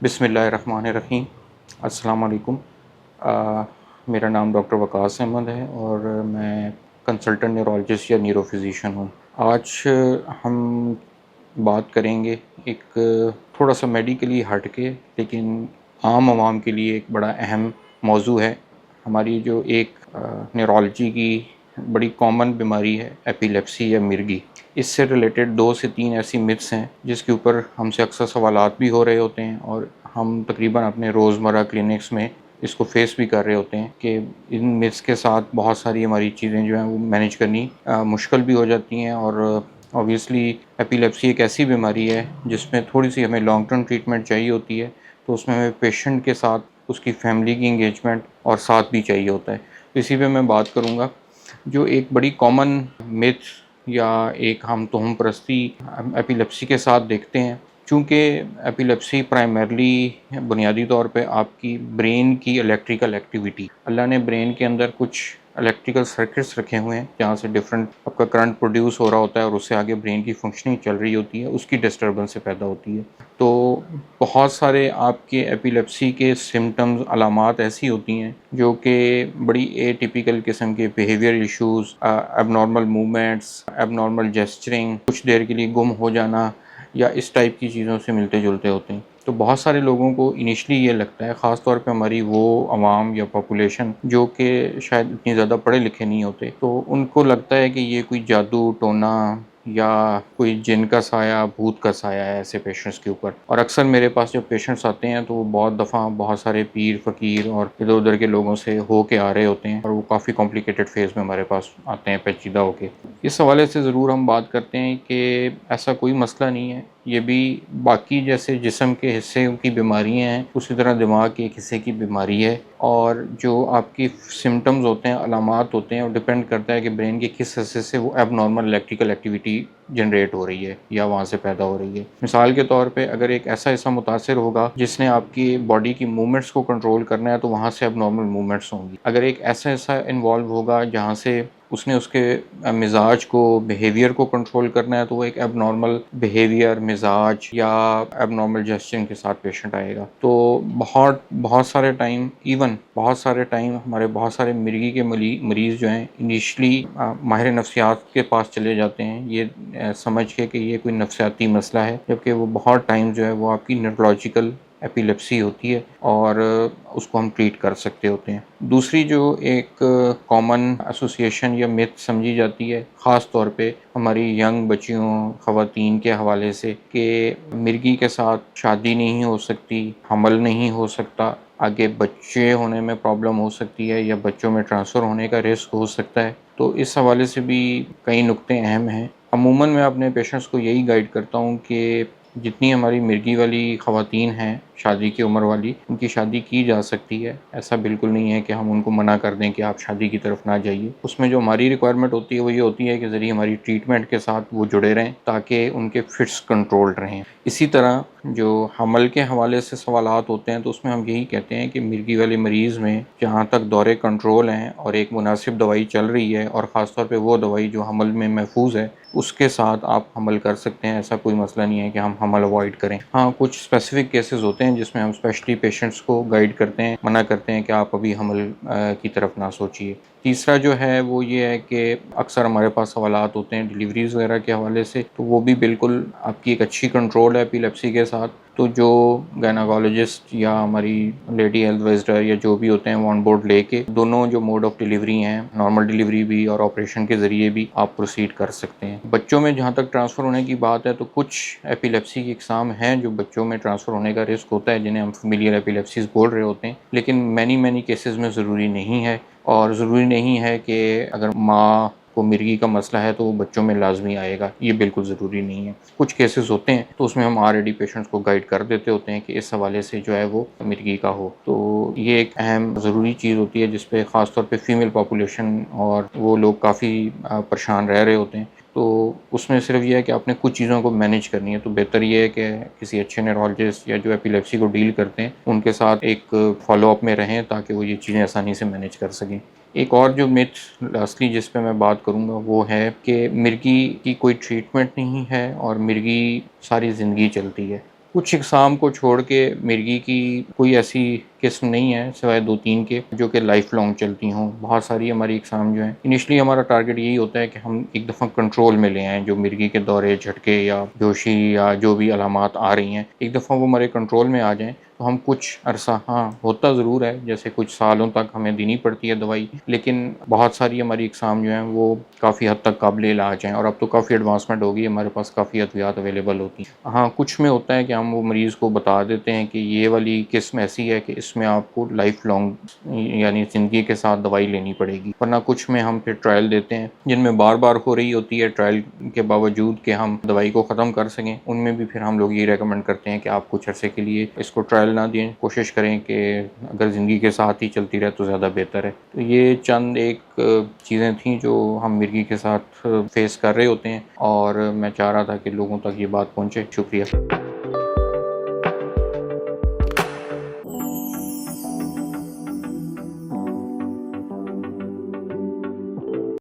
बिस्मिल्लाहिर्रहमानिर्रहीम। अस्सलाम वालेकुम। मेरा नाम डॉक्टर वकास अहमद है और मैं कंसल्टेंट न्यूरोलॉजिस्ट या न्यूरो फिजिशियन हूँ। आज हम बात करेंगे एक थोड़ा सा मेडिकली हट के लेकिन आम आवाम के लिए एक बड़ा अहम मौजू है। हमारी जो एक न्यूरोलॉजी की बड़ी कॉमन बीमारी है एपिलेप्सी या मिर्गी, इससे रिलेटेड 2 से 3 ऐसी मिथ्स हैं जिसके ऊपर हमसे अक्सर सवालात भी हो रहे होते हैं और हम तकरीबन अपने रोज़मर्रा क्लिनिक्स में इसको फेस भी कर रहे होते हैं कि इन मिथ्स के साथ बहुत सारी हमारी चीज़ें जो हैं वो मैनेज करनी मुश्किल भी हो जाती हैं। और ऑब्वियसली एपिलेप्सी एक ऐसी बीमारी है जिसमें थोड़ी सी हमें लॉन्ग टर्म ट्रीटमेंट चाहिए होती है, तो उसमें हमें पेशेंट के साथ उसकी फैमिली की इंगेजमेंट और साथ भी चाहिए होता है। तो इसी पे मैं बात करूँगा। जो एक बड़ी कॉमन मिथ या एक हम तोहम परस्ती एपिलेप्सी के साथ देखते हैं, चूँकि एपिलेप्सी प्राइमरली बुनियादी तौर पे आपकी ब्रेन की इलेक्ट्रिकल एक्टिविटी, अल्लाह ने ब्रेन के अंदर कुछ इलेक्ट्रिकल सर्किट्स रखे हुए हैं जहाँ से डिफरेंट आपका करंट प्रोड्यूस हो रहा होता है और उससे आगे ब्रेन की फंक्शनिंग चल रही होती है, उसकी डिस्टर्बेंस से पैदा होती है। तो बहुत सारे आपके एपिलेप्सी के सिम्टम्स अलामात ऐसी होती हैं जो कि बड़ी एटिपिकल किस्म के behaviour issues, abnormal movements, abnormal gesturing, कुछ देर के लिए गुम हो जाना या इस टाइप की चीज़ों से मिलते जुलते होते हैं। तो बहुत सारे लोगों को इनिशली ये लगता है, ख़ास तौर पे हमारी वो अवाम या पॉपुलेशन जो कि शायद इतनी ज़्यादा पढ़े लिखे नहीं होते, तो उनको लगता है कि ये कोई जादू टोना या कोई जिन का साया, भूत का साया है ऐसे पेशेंट्स के ऊपर। और अक्सर मेरे पास जब पेशेंट्स आते हैं तो वो बहुत दफ़ा बहुत सारे पीर फ़कीर और इधर उधर के लोगों से हो के आ रहे होते हैं और वो काफ़ी कॉम्प्लिकेटेड फेज़ में हमारे पास आते हैं पेचीदा होके। इस हवाले से ज़रूर हम बात करते हैं कि ऐसा कोई मसला नहीं है, ये भी बाकी जैसे जिस्म के हिस्से की बीमारियां हैं उसी तरह दिमाग के एक हिस्से की बीमारी है। और जो आपकी सिम्टम्स होते हैं, अलामात होते हैं, वो डिपेंड करता है कि ब्रेन के किस हिस्से से वो एबनॉर्मल इलेक्ट्रिकल एक्टिविटी जनरेट हो रही है या वहाँ से पैदा हो रही है। मिसाल के तौर पे अगर एक ऐसा हिस्सा मुतासर होगा जिसने आपकी बॉडी की मूवमेंट्स को कंट्रोल करना है तो वहाँ से एबनॉर्मल मूवमेंट्स होंगी। अगर एक ऐसा हिस्सा इन्वॉल्व होगा जहाँ से उसने उसके मिजाज को, बिहेवियर को कंट्रोल करना है तो वो एक एबनॉर्मल बिहेवियर, मिजाज या एबनॉर्मल जेस्चरिंग के साथ पेशेंट आएगा। तो बहुत सारे टाइम हमारे बहुत सारे मिर्गी के मरीज़ जो हैं इनिशली माहिर नफ्सियात के पास चले जाते हैं ये समझ के कि ये कोई नफ्सियाती मसला है, जबकि वो बहुत टाइम जो है वो आपकी न्यूरोलॉजिकल एपिलेप्सी होती है और उसको हम ट्रीट कर सकते होते हैं। दूसरी जो एक कॉमन एसोसिएशन या मिथ समझी जाती है ख़ास तौर पे हमारी यंग बच्चियों, ख़वातीन के हवाले से कि मिर्गी के साथ शादी नहीं हो सकती, हमल नहीं हो सकता, आगे बच्चे होने में प्रॉब्लम हो सकती है या बच्चों में ट्रांसफ़र होने का रिस्क हो सकता है। तो इस हवाले से भी कई नुक्ते अहम हैं। अमूमन मैं अपने पेशेंट्स को यही गाइड करता हूँ कि जितनी हमारी मिर्गी वाली ख़वातीन हैं शादी की उम्र वाली, उनकी शादी की जा सकती है। ऐसा बिल्कुल नहीं है कि हम उनको मना कर दें कि आप शादी की तरफ ना जाइए। उसमें जो हमारी रिक्वायरमेंट होती है वो ये होती है कि ज़रिए हमारी ट्रीटमेंट के साथ वो जुड़े रहें ताकि उनके फिट्स कंट्रोल्ड रहें। इसी तरह जो हमल के हवाले से सवालात होते हैं तो उसमें हम यही कहते हैं कि मिर्गी वाले मरीज़ में जहाँ तक दौरे कंट्रोल हैं और एक मुनासिब दवाई चल रही है और ख़ास तौर पे वो दवाई जो हमल में महफूज है, उसके साथ आप हमल कर सकते हैं। ऐसा कोई मसला नहीं है कि हम हमल अवॉइड करें। हाँ, कुछ स्पेसिफिक केसेस होते हैं जिसमें हम स्पेशली पेशेंट्स को गाइड करते हैं, मना करते हैं कि आप अभी हमल की तरफ ना सोचिए। तीसरा जो है वो ये है कि अक्सर हमारे पास सवालात होते हैं डिलीवरीज़ वगैरह के हवाले से, तो वो भी बिल्कुल आपकी एक अच्छी कंट्रोल है एपिलेप्सी के साथ। तो जो गायनेकोलॉजिस्ट या हमारी लेडी हेल्थ विजिटर या जो भी होते हैं वो ऑन बोर्ड लेके दोनों जो मोड ऑफ डिलीवरी हैं, नॉर्मल डिलीवरी भी और ऑपरेशन के ज़रिए भी आप प्रोसीड कर सकते हैं। बच्चों में जहाँ तक ट्रांसफ़र होने की बात है तो कुछ एपिलेप्सी की इकसाम हैं जो बच्चों में ट्रांसफ़र होने का रिस्क होता है, जिन्हें हम फेमिलियल एपिलेप्सीज़ बोल रहे होते हैं, लेकिन मैनी केसेस में ज़रूरी नहीं है। और ज़रूरी नहीं है कि अगर माँ को मिर्गी का मसला है तो वो बच्चों में लाजमी आएगा, ये बिल्कुल ज़रूरी नहीं है। कुछ केसेस होते हैं तो उसमें हम ऑलरेडी पेशेंट्स को गाइड कर देते होते हैं कि इस हवाले से जो है वो मिर्गी का हो। तो ये एक अहम ज़रूरी चीज़ होती है जिस पे ख़ास तौर पे फ़ीमेल पॉपुलेशन और वो लोग काफ़ी परेशान रह रहे होते हैं। तो उसमें सिर्फ ये है कि आपने कुछ चीज़ों को मैनेज करनी है, तो बेहतर ये है कि किसी अच्छे न्यूरोलॉजिस्ट या जो एपिलेप्सी को डील करते हैं उनके साथ एक फॉलोअप में रहें ताकि वो ये चीज़ें आसानी से मैनेज कर सकें। एक और जो मिथ लास्टली जिस पे मैं बात करूँगा वो है कि मिर्गी की कोई ट्रीटमेंट नहीं है और मिर्गी सारी ज़िंदगी चलती है। کچھ اقسام کو چھوڑ کے مرغی کی کوئی ایسی قسم نہیں ہے سوائے 2-3 کے جو کہ لائف لانگ چلتی ہوں. بہت ساری ہماری اقسام جو ہیں انیشلی ہمارا ٹارگٹ یہی ہوتا ہے کہ ہم ایک دفعہ کنٹرول میں لے آئیں. جو مرغی کے دورے، جھٹکے یا بیہوشی یا جو بھی علامات آ رہی ہیں ایک دفعہ وہ ہمارے کنٹرول میں آ جائیں تو ہم کچھ عرصہ، ہاں ہوتا ضرور ہے جیسے کچھ سالوں تک ہمیں دینی پڑتی ہے دوائی، لیکن بہت ساری ہماری اقسام جو ہیں وہ کافی حد تک قابل علاج ہیں اور اب تو کافی ایڈوانسمنٹ ہوگی، ہمارے پاس کافی ادویات اویلیبل ہوتی ہیں. ہاں کچھ میں ہوتا ہے کہ ہم وہ مریض کو بتا دیتے ہیں کہ یہ والی قسم ایسی ہے کہ اس میں آپ کو لائف لانگ یعنی زندگی کے ساتھ دوائی لینی پڑے گی. ورنہ کچھ میں ہم پھر ٹرائل دیتے ہیں جن میں بار بار ہو رہی ہوتی ہے ٹرائل کے باوجود کہ ہم دوائی کو ختم کر سکیں. ان میں بھی پھر ہم لوگ یہ ریکمینڈ کرتے ہیں کہ آپ کچھ عرصے کے لیے اس کو ٹرائل نہ دیں، کوشش کریں کہ اگر زندگی کے ساتھ ہی چلتی رہے تو زیادہ بہتر ہے. تو یہ چند ایک چیزیں تھیں جو ہم مرغی کے ساتھ فیس کر رہے ہوتے ہیں اور میں چاہ رہا تھا کہ لوگوں تک یہ بات پہنچے. شکریہ.